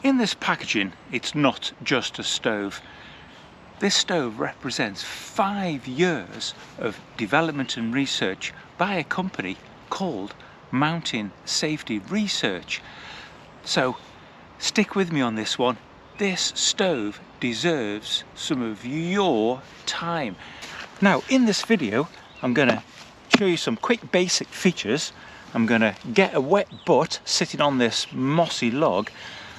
in this packaging, it's not just a stove. This stove represents 5 years of development and research by a company called Mountain Safety Research. So stick with me on this one. This stove deserves some of your time. Now in this video I'm going to show you some quick basic features. I'm going to get a wet butt sitting on this mossy log,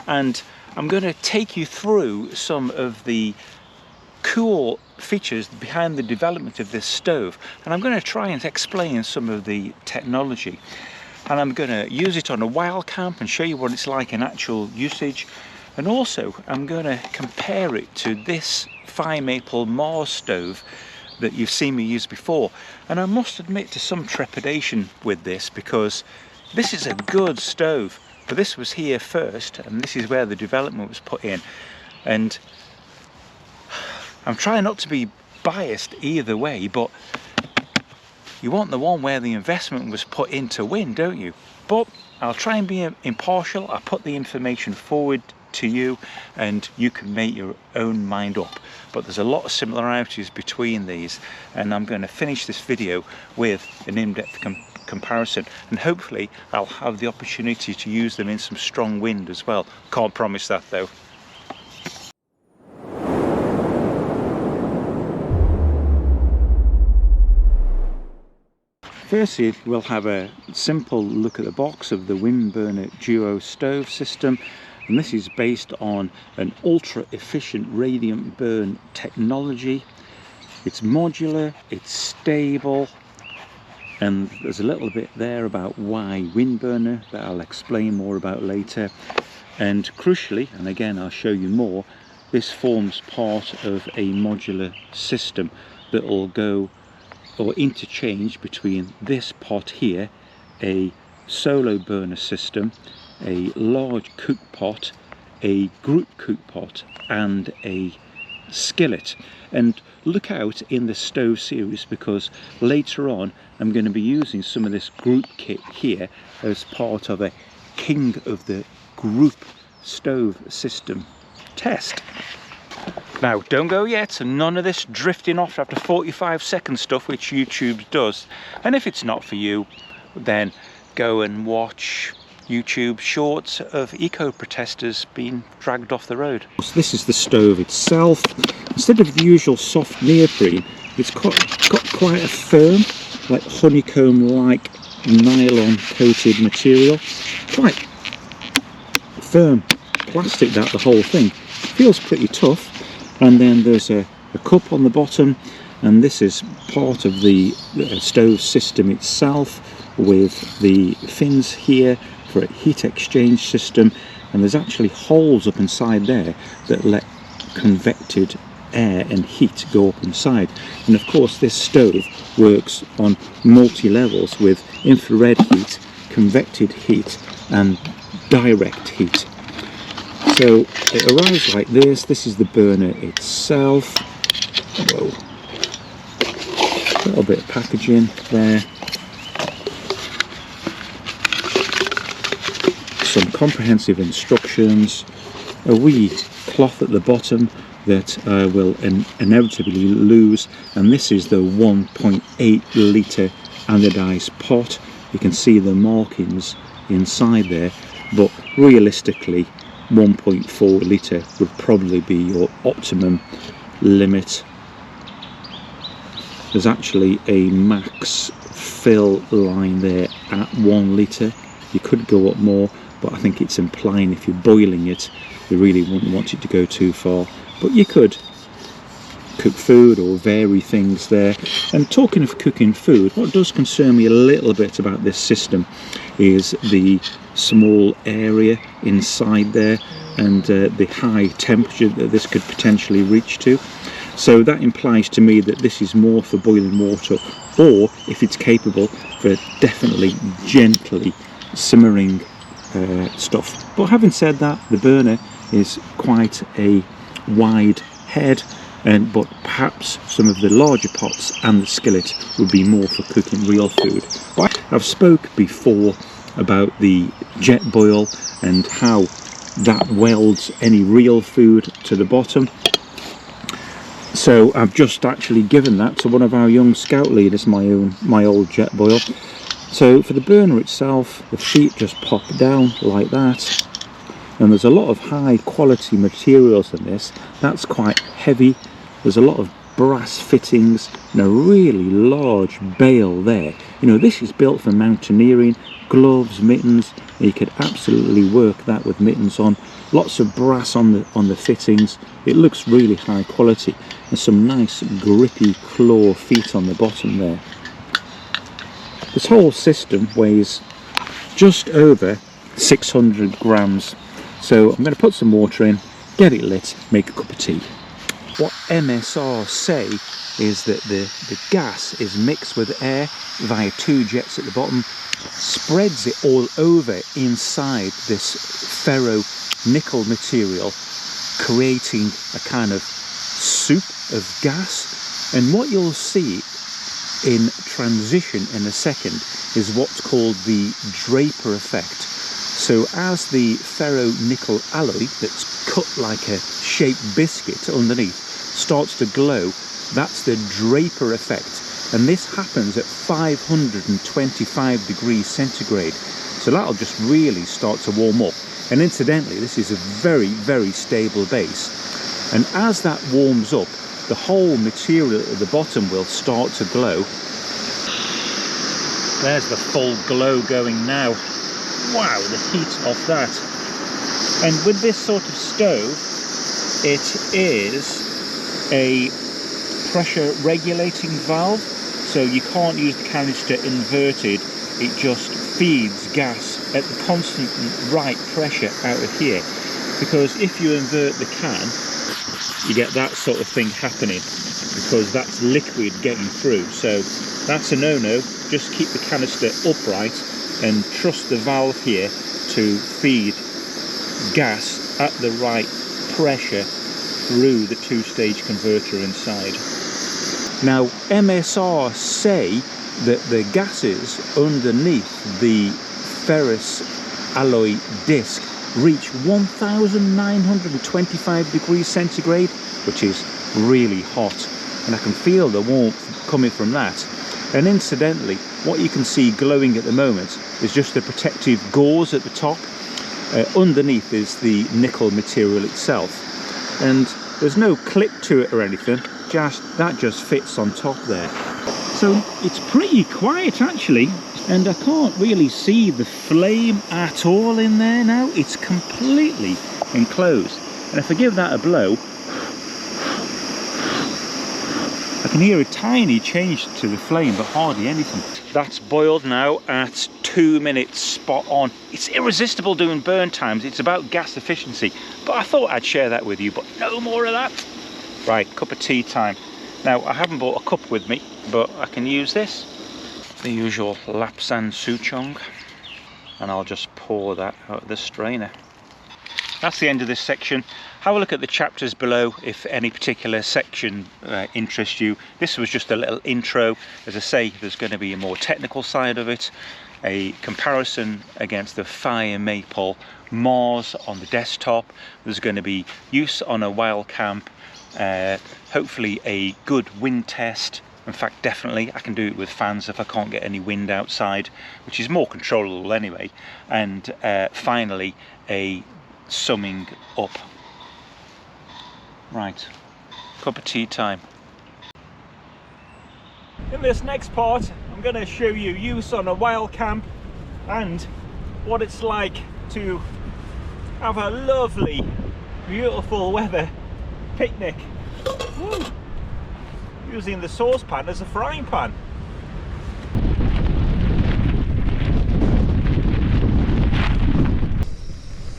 and I'm going to take you through some of the cool features behind the development of this stove, and I'm going to try and explain some of the technology, and I'm going to use it on a WILDCAMP and show you what it's like in actual usage. And also I'm going to compare it to this fire maple Mars stove that you've seen me use before. And I must admit to some trepidation with this, because this is a good stove, but this was here first and this is where the development was put in. And I'm trying not to be biased either way, but you want the one where the investment was put in to win, don't you? But I'll try and be impartial. I'll put the information forward to you and you can make your own mind up. But there's a lot of similarities between these, and I'm going to finish this video with an in-depth comparison, and hopefully I'll have the opportunity to use them in some strong wind as well. Can't promise that though. Firstly, we'll have a simple look at the box of the WINDBURNER DUO Stove system, and this is based on an ultra efficient radiant burn technology. It's modular, it's stable, and there's a little bit there about why WINDBURNER that I'll explain more about later. And crucially, and again I'll show you more, this forms part of a modular system that will go or interchange between this pot here, a solo burner system, a large cook pot, a group cook pot, and a skillet. And look out in the stove series, because later on I'm going to be using some of this group kit here as part of a King of the Group stove system test. Now don't go yet, and none of this drifting off after 45-second stuff which YouTube does. And if it's not for you, then go and watch YouTube shorts of eco-protesters being dragged off the road. So this is the stove itself. Instead of the usual soft neoprene, it's got quite a firm, like honeycomb-like nylon coated material. Quite firm plastic, that the whole thing. Feels pretty tough. And then there's a cup on the bottom, and this is part of the stove system itself, with the fins here for a heat exchange system, and there's actually holes up inside there that let convected air and heat go up inside. And of course this stove works on multi-levels with infrared heat, convected heat and direct heat. So it arrives like this. This is the burner itself. Whoa. A little bit of packaging there. Some comprehensive instructions. A wee cloth at the bottom that I will inevitably lose. And this is the 1.8 litre anodised pot. You can see the markings inside there, but realistically 1.4 litre would probably be your optimum limit. There's actually a max fill line there at 1 litre. You could go up more, but I think it's implying if you're boiling it, you really wouldn't want it to go too far. But you could cook food or vary things there. And talking of cooking food, what does concern me a little bit about this system is the small area inside there, and the high temperature that this could potentially reach to. So that implies to me that this is more for boiling water, or if it's capable, for definitely gently simmering stuff. But having said that, the burner is quite a wide head, but perhaps some of the larger pots and the skillet would be more for cooking real food. But I've spoke before about the jet boil and how that welds any real food to the bottom. So I've just actually given that to one of our young scout leaders, my old Jetboil. So for the burner itself, the feet just pop down like that, and there's a lot of high quality materials in this. That's quite heavy. There's a lot of brass fittings and a really large bale there. You know, this is built for mountaineering, gloves, mittens. You could absolutely work that with mittens on. Lots of brass on the fittings. It looks really high quality. There's some nice grippy claw feet on the bottom there. This whole system weighs just over 600 grams. So I'm going to put some water in, get it lit, make a cup of tea. What MSR say is that the gas is mixed with air via 2 jets at the bottom, spreads it all over inside this ferro nickel material, creating a kind of soup of gas. And what you'll see in transition in a second is what's called the Draper effect. So as the ferro nickel alloy that's cut like a shaped biscuit underneath starts to glow, that's the Draper effect, and this happens at 525 degrees centigrade. So that'll just really start to warm up. And incidentally, this is a very, very stable base, and as that warms up, the whole material at the bottom will start to glow. There's the full glow going now. Wow, the heat off that. And with this sort of stove, it is a pressure regulating valve, so you can't use the canister inverted. It just feeds gas at the constant right pressure out of here, because if you invert the can, you get that sort of thing happening, because that's liquid getting through. So that's a no-no. Just keep the canister upright and trust the valve here to feed gas at the right pressure through the 2-stage converter inside. Now MSR say that the gases underneath the ferrous alloy disc reach 1925 degrees centigrade, which is really hot, and I can feel the warmth coming from that. And incidentally, what you can see glowing at the moment is just the protective gauze at the top. Underneath is the nickel material itself, and there's no clip to it or anything, that just fits on top there. So it's pretty quiet actually, and I can't really see the flame at all in there now. It's completely enclosed, and if I give that a blow, I can hear a tiny change to the flame, but hardly anything. That's boiled now at 2 minutes spot on. It's irresistible doing burn times. It's about gas efficiency, but I thought I'd share that with you, but no more of that. Right, cup of tea time. Now, I haven't brought a cup with me, but I can use this. The usual Lapsang Souchong, and I'll just pour that out of the strainer. That's the end of this section. Have a look at the chapters below if any particular section interests you. This was just a little intro. As I say, there's going to be a more technical side of it, a comparison against the Fire Maple Mars on the desktop. There's going to be use on a WILDCAMP, hopefully a good wind test. In fact, definitely I can do it with fans if I can't get any wind outside, which is more controllable anyway. And finally, a summing up. Right, cup of tea time. In this next part, I'm going to show you use on a WILDCAMP and what it's like to have a lovely, beautiful weather picnic. Woo. Using the saucepan as a frying pan.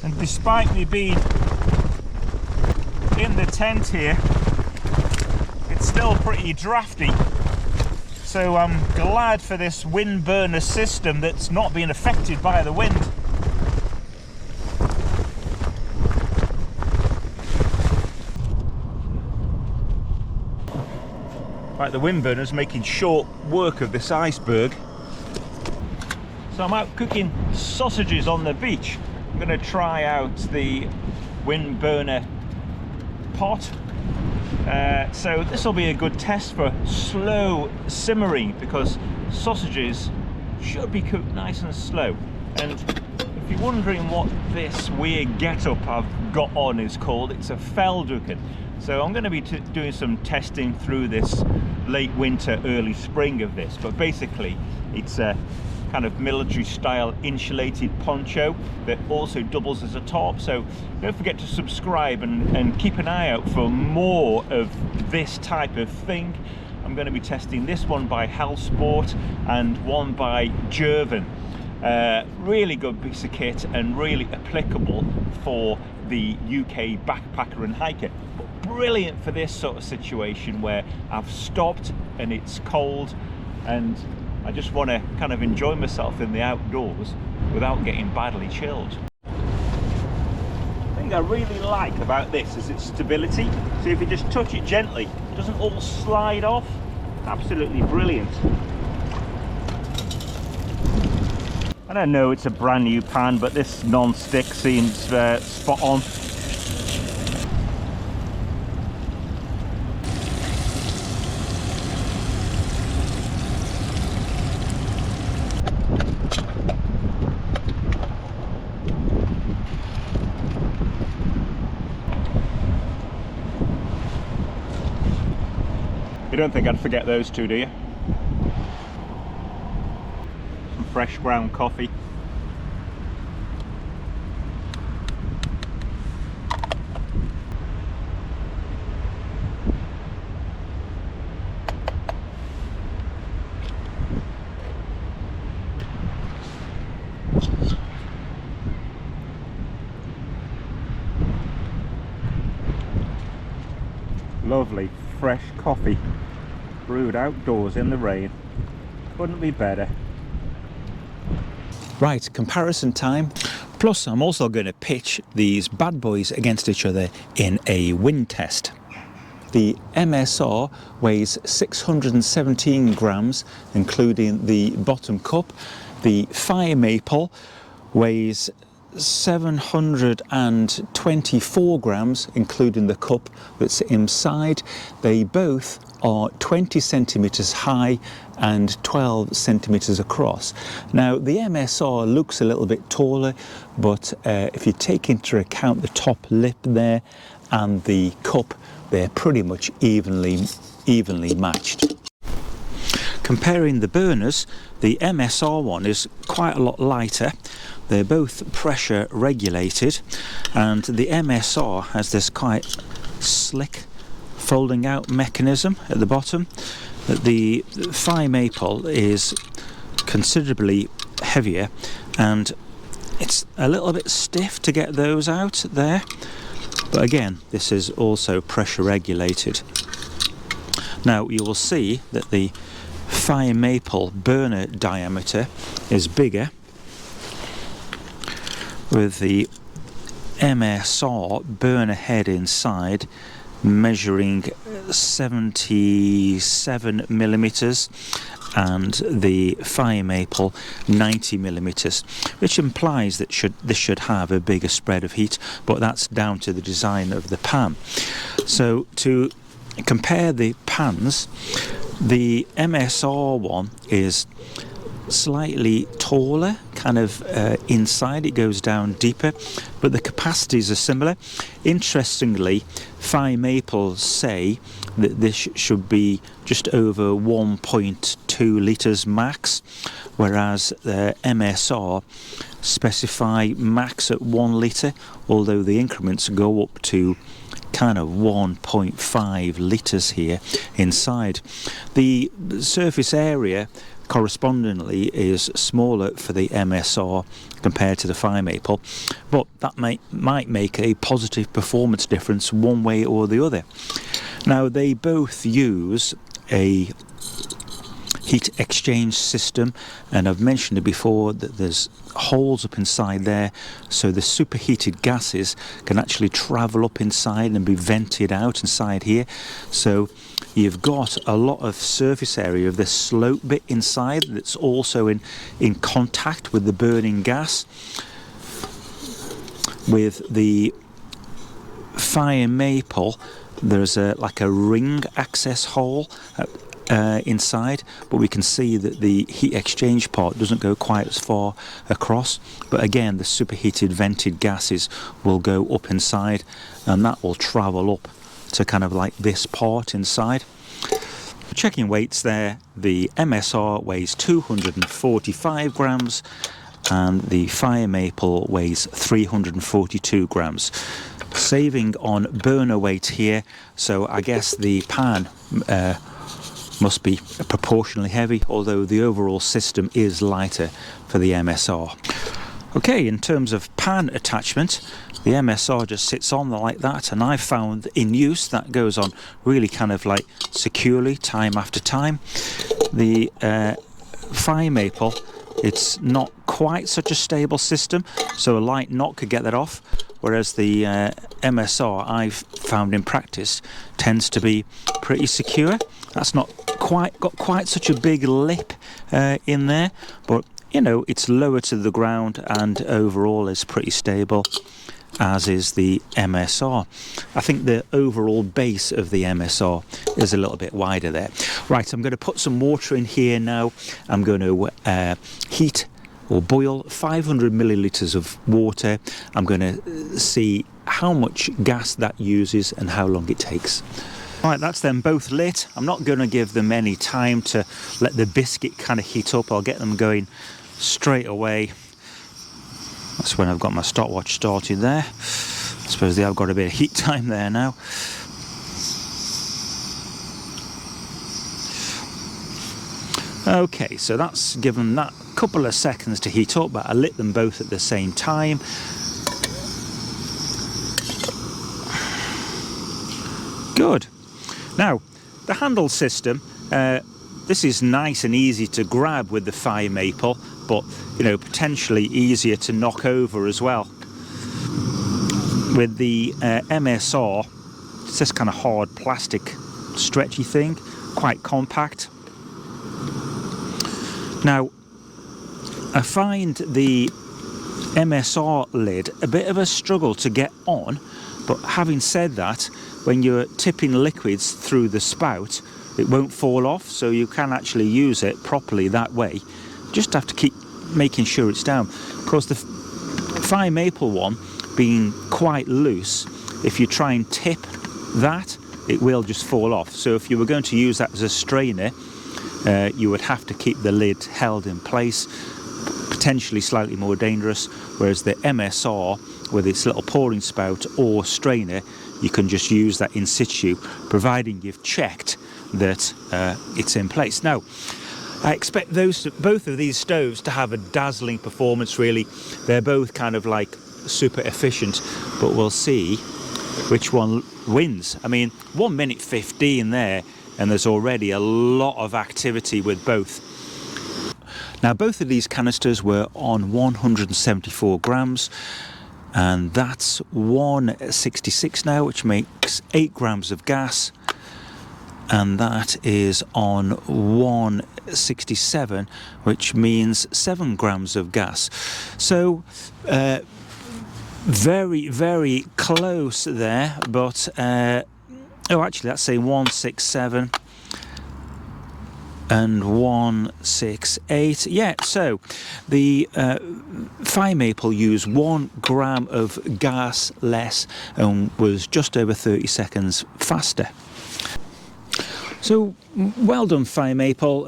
And despite me being in the tent here, it's still pretty drafty. So I'm glad for this wind burner system that's not being affected by the wind. Right, the wind burner's making short work of this iceberg. So I'm out cooking sausages on the beach. I'm going to try out the WINDBURNER pot. So this will be a good test for slow simmering, because sausages should be cooked nice and slow. And if you're wondering what this weird get-up I've got on is called, it's a Fellmandave. So I'm going to be doing some testing through this late winter, early spring of this. But basically, it's a kind of military style insulated poncho that also doubles as a tarp. So don't forget to subscribe and keep an eye out for more of this type of thing. I'm going to be testing this one by Halsport and one by Jervin. Really good piece of kit and really applicable for the UK backpacker and hiker. But brilliant for this sort of situation where I've stopped and it's cold and I just want to kind of enjoy myself in the outdoors without getting badly chilled. The thing I really like about this is its stability. So if you just touch it gently, it doesn't all slide off. Absolutely brilliant. And I know it's a brand new pan, but this non-stick seems spot on. You don't think I'd forget those two, do you? Some fresh ground coffee. Lovely fresh coffee brewed outdoors in the rain. Couldn't be better. Right, comparison time. Plus I'm also going to pitch these bad boys against each other in a wind test. The MSR weighs 617 grams, including the bottom cup. The Fire Maple weighs 724 grams, including the cup that's inside. They both are 20 centimeters high and 12 centimeters across. Now the MSR looks a little bit taller, but if you take into account the top lip there and the cup, they're pretty much evenly matched. Comparing the burners, the MSR one is quite a lot lighter. They're both pressure regulated, and the MSR has this quite slick folding out mechanism at the bottom. The Fire Maple is considerably heavier and it's a little bit stiff to get those out there, but again this is also pressure regulated. Now you will see that the Fire Maple burner diameter is bigger, with the MSR burner head inside measuring 77 millimeters and the Fire Maple 90 millimeters, which implies that this should have a bigger spread of heat, but that's down to the design of the pan. So to compare the pans, the MSR one is slightly taller, kind of inside, it goes down deeper, but the capacities are similar. Interestingly, Fire Maple say that this should be just over 1.2 litres max, whereas the MSR specify max at 1 litre, although the increments go up to kind of 1.5 litres here inside. The surface area correspondingly is smaller for the MSR compared to the Fire Maple, but that might make a positive performance difference one way or the other. Now they both use a heat exchange system, and I've mentioned it before that there's holes up inside there, so the superheated gases can actually travel up inside and be vented out inside here. So you've got a lot of surface area of this slope bit inside that's also in contact with the burning gas. With the fire maple, there's like a ring access hole inside, but we can see that the heat exchange part doesn't go quite as far across. But again, the superheated vented gases will go up inside, and that will travel up to kind of like this part inside. Checking weights there, the MSR weighs 245 grams and the fire maple weighs 342 grams. Saving on burner weight here, so I guess the pan must be proportionally heavy, although the overall system is lighter for the MSR. Okay, in terms of pan attachment, the MSR just sits on like that, and I found in use that goes on really kind of like securely time after time. The fire maple, it's not quite such a stable system, so a light knock could get that off, whereas the MSR I've found in practice tends to be pretty secure. That's not quite got quite such a big lip in there, but you know, it's lower to the ground and overall is pretty stable, as is the MSR. I think the overall base of the MSR is a little bit wider there. Right, I'm going to put some water in here now. I'm going to heat or boil 500 millilitres of water. I'm going to see how much gas that uses and how long it takes. Right, that's them both lit. I'm not going to give them any time to let the biscuit kind of heat up. I'll get them going straight away. That's when I've got my stopwatch started there. I suppose they have got a bit of heat time there now. Okay, so that's given that a couple of seconds to heat up, but I lit them both at the same time. Good. Now, the handle system, this is nice and easy to grab with the fire maple, but you know, potentially easier to knock over as well. With the MSR, it's this kind of hard plastic stretchy thing, quite compact. Now, I find the MSR lid a bit of a struggle to get on, but having said that, when you're tipping liquids through the spout, it won't fall off, so you can actually use it properly that way. Just have to keep making sure it's down. Of course, the fire maple one being quite loose, if you try and tip that, it will just fall off. So if you were going to use that as a strainer, you would have to keep the lid held in place, potentially slightly more dangerous, whereas the MSR with its little pouring spout or strainer, you can just use that in situ, providing you've checked that it's in place. Now, I expect both of these stoves to have a dazzling performance, really. They're both kind of like super efficient, but we'll see which one wins. I mean, 1 minute 15 there, and there's already a lot of activity with both. Now, both of these canisters were on 174 grams, and that's 166 now, which makes 8 grams of gas, and that is on 167, which means 7 grams of gas. So very, very close there, but oh, actually that's saying 167 and 168. Yeah, so the fire maple used 1 gram of gas less and was just over 30 seconds faster. So well done, fire maple.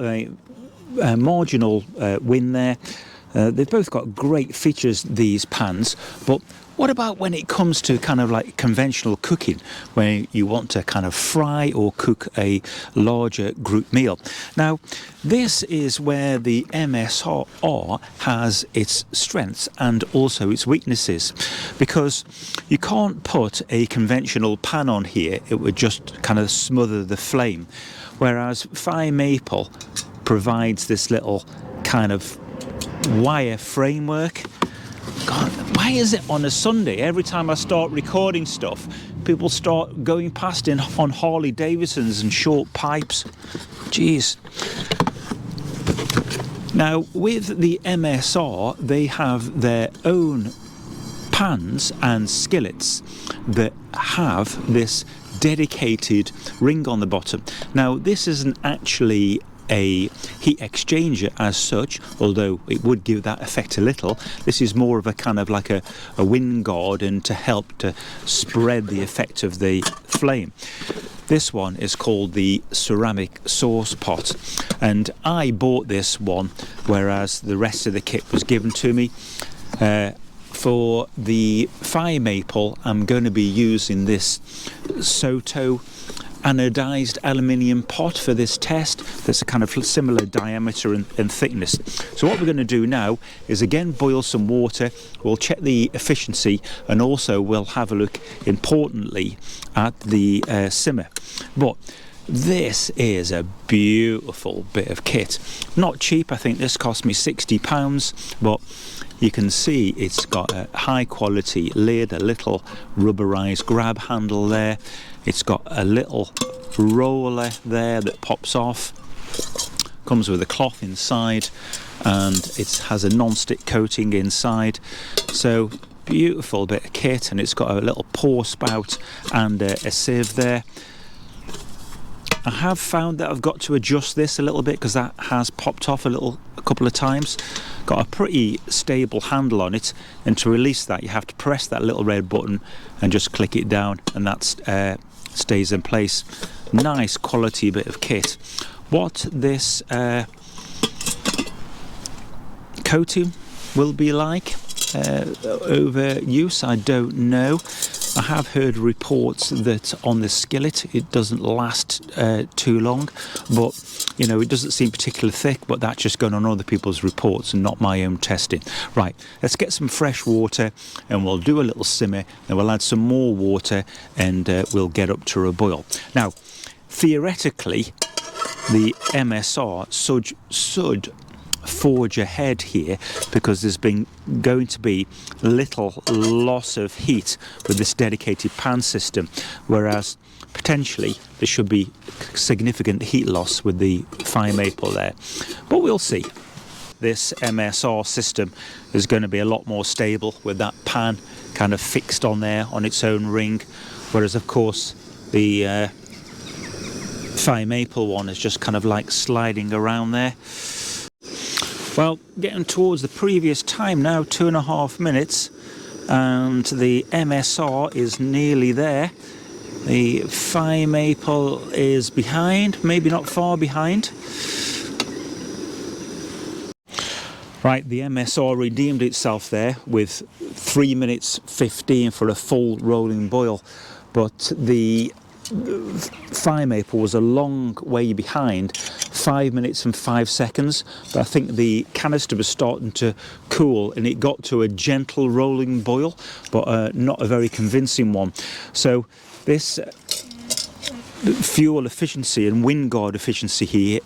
Marginal win there. They've both got great features, these pans, but what about when it comes to kind of like conventional cooking, when you want to kind of fry or cook a larger group meal? Now, this is where the MSR has its strengths and also its weaknesses, because you can't put a conventional pan on here, it would just kind of smother the flame, whereas fire maple provides this little kind of wire framework. God, why is it on a Sunday, every time I start recording stuff, people start going past on Harley Davidsons and short pipes? Jeez. Now, with the MSR, they have their own pans and skillets that have this dedicated ring on the bottom. Now, this isn't actually a heat exchanger as such, although it would give that effect a little. This is more of a kind of like a wind guard, and to help to spread the effect of the flame. This one is called the ceramic sauce pot, and I bought this one, whereas the rest of the kit was given to me. For the fire maple, I'm going to be using this Soto anodized aluminium pot for this test. That's a kind of similar diameter and thickness. So what we're going to do now is again boil some water. We'll check the efficiency, and also we'll have a look, importantly, at the simmer. But this is a beautiful bit of kit. Not cheap. I think this cost me £60, but you can see it's got a high quality lid, a little rubberized grab handle there. It's got a little roller there that pops off. Comes with a cloth inside, and it has a non-stick coating inside. So beautiful bit of kit, and it's got a little pour spout and a sieve there. I have found that I've got to adjust this a little bit because that has popped off a couple of times. Got a pretty stable handle on it, and to release that you have to press that little red button and just click it down, and that stays in place. Nice quality bit of kit. What this coating will be like over use, I don't know. I have heard reports that on the skillet it doesn't last too long, but you know, it doesn't seem particularly thick, but that's just going on other people's reports and not my own testing. Right, let's get some fresh water and we'll do a little simmer, and we'll add some more water, and we'll get up to a boil. Now, theoretically, the MSR should forge ahead here, because there's been going to be little loss of heat with this dedicated pan system, whereas potentially there should be significant heat loss with the fire maple there, but we'll see. This MSR system is going to be a lot more stable with that pan kind of fixed on there on its own ring, whereas of course the fire maple one is just kind of like sliding around there. Well, getting towards the previous time now, 2.5 minutes, and the MSR is nearly there. The fire maple is behind, maybe not far behind. Right, the MSR redeemed itself there with 3 minutes 15 for a full rolling boil, but the fire maple was a long way behind, 5 minutes and 5 seconds. But I think the canister was starting to cool and it got to a gentle rolling boil, but not a very convincing one. So this fuel efficiency and wind guard efficiency here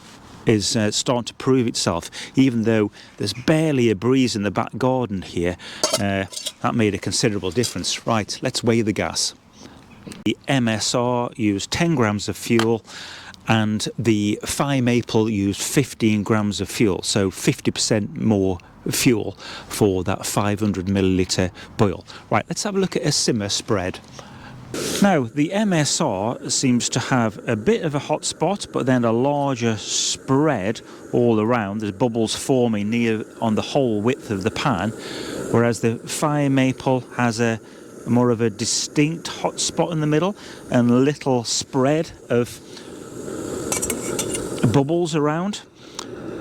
is starting to prove itself, even though there's barely a breeze in the back garden here. That made a considerable difference. Right, let's weigh the gas. The MSR used 10 grams of fuel, and the fire maple used 15 grams of fuel, so 50% more fuel for that 500 milliliter boil. Right, let's have a look at a simmer spread. Now, the MSR seems to have a bit of a hot spot, but then a larger spread all around. There's bubbles forming near on the whole width of the pan, whereas the fire maple has a more of a distinct hot spot in the middle and a little spread of bubbles around.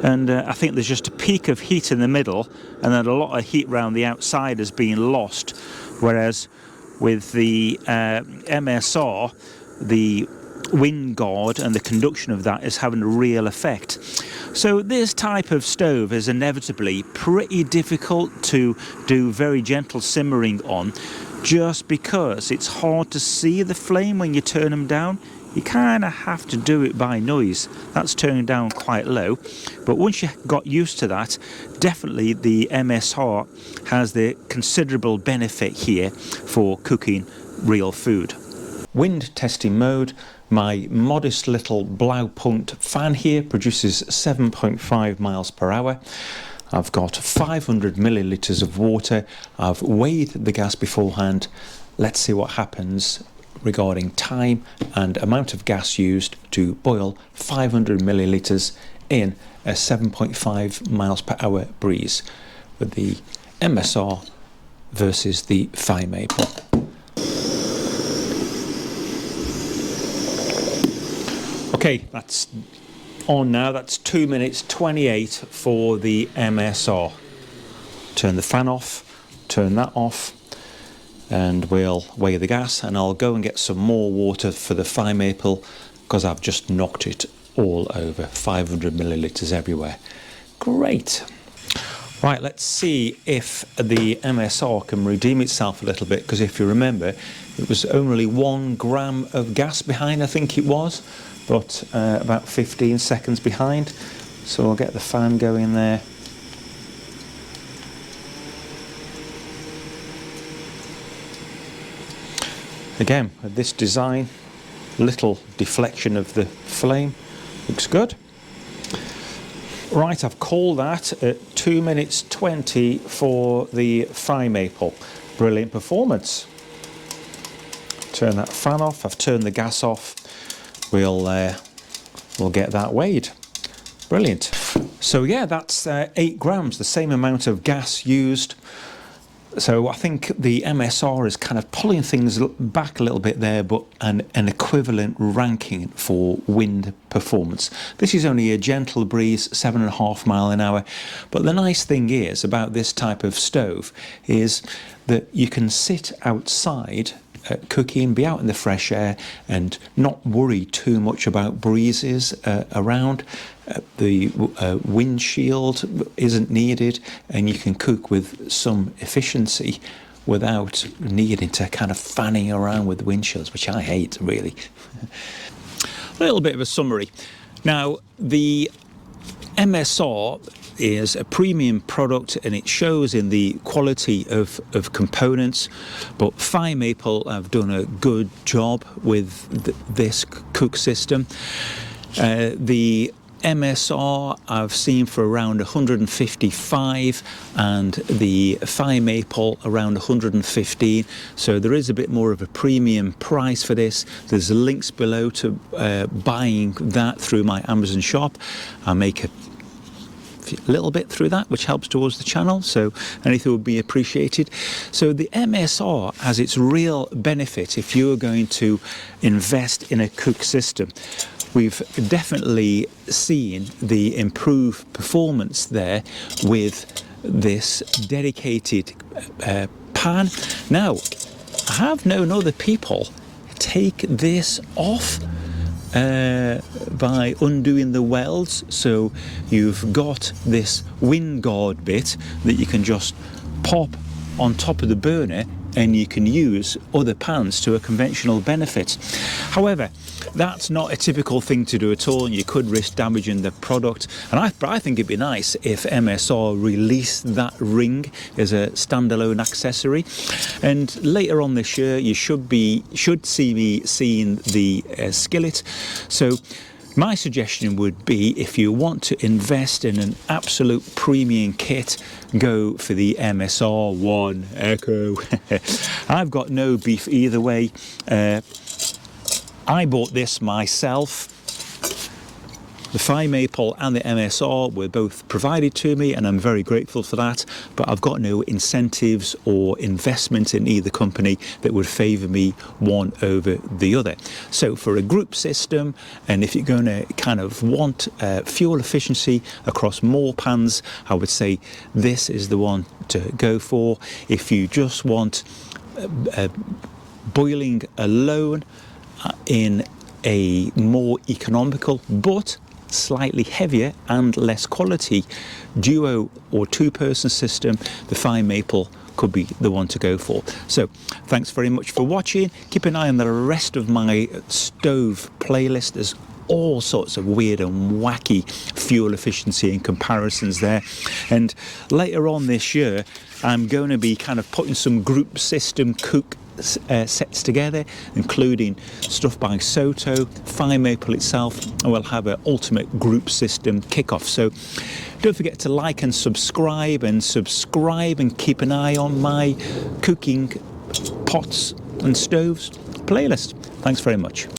And I think there's just a peak of heat in the middle, and then a lot of heat around the outside is being lost, whereas with the MSR, the wind guard and the conduction of that is having a real effect. So this type of stove is inevitably pretty difficult to do very gentle simmering on, just because it's hard to see the flame when you turn them down. You kind of have to do it by noise. That's turned down quite low, but once you got used to that, definitely the MSR has the considerable benefit here for cooking real food. Wind testing mode. My modest little Blaupunkt fan here produces 7.5 miles per hour. I've got 500 millilitres of water. I've weighed the gas beforehand. Let's see what happens regarding time and amount of gas used to boil 500 millilitres in a 7.5 miles per hour breeze with the MSR versus the Fire Maple. Okay, that's on now. That's 2 minutes 28 for the MSR. Turn the fan off, turn that off, and we'll weigh the gas, and I'll go and get some more water for the Fire Maple because I've just knocked it all over. 500 millilitres everywhere. Great. Right, let's see if the MSR can redeem itself a little bit, because if you remember, it was only 1 gram of gas behind, I think it was, but about 15 seconds behind. So I'll get the fan going there. Again, with this design, little deflection of the flame, looks good. Right, I've called that at 2 minutes 20 for the Fire Maple. Brilliant performance. Turn that fan off. I've turned the gas off. We'll get that weighed. Brilliant. So yeah, that's 8 grams, the same amount of gas used. So I think the MSR is kind of pulling things back a little bit there, but an equivalent ranking for wind performance. This is only a gentle breeze, 7.5 miles an hour. But the nice thing is about this type of stove is that you can sit outside cooking, be out in the fresh air and not worry too much about breezes around. The windshield isn't needed, and you can cook with some efficiency without needing to kind of fanning around with windshields, which I hate, really. A little bit of a summary. Now, the MSR is a premium product, and it shows in the quality of components, but Fire Maple have done a good job with this cook system. The MSR I've seen for around 155 and the Fire Maple around 115, so there is a bit more of a premium price for this. There's links below to buying that through my Amazon shop. I make a little bit through that, which helps towards the channel, so anything would be appreciated. So the MSR has its real benefit if you're going to invest in a cook system. We've definitely seen the improved performance there with this dedicated pan. Now, I have known other people take this off by undoing the welds, so you've got this wind guard bit that you can just pop on top of the burner, and you can use other pans to a conventional benefit. However, that's not a typical thing to do at all, and you could risk damaging the product. And I think it'd be nice if MSR released that ring as a standalone accessory. And later on this year, you should see me seeing the skillet. So my suggestion would be, if you want to invest in an absolute premium kit, go for the MSR 1 Echo. I've got no beef either way. I bought this myself. The Fire Maple and the MSR were both provided to me, and I'm very grateful for that, but I've got no incentives or investment in either company that would favour me one over the other. So for a group system, and if you're going to kind of want fuel efficiency across more pans, I would say this is the one to go for. If you just want boiling alone in a more economical but slightly heavier and less quality duo or two-person system, the Fire Maple could be the one to go for. So thanks very much for watching. Keep an eye on the rest of my stove playlist. There's all sorts of weird and wacky fuel efficiency and comparisons there, and later on this year I'm going to be kind of putting some group system cook sets together, including stuff by Soto, Fire Maple itself, and we'll have an ultimate group system kickoff. So don't forget to like and subscribe and keep an eye on my cooking pots and stoves playlist. Thanks very much.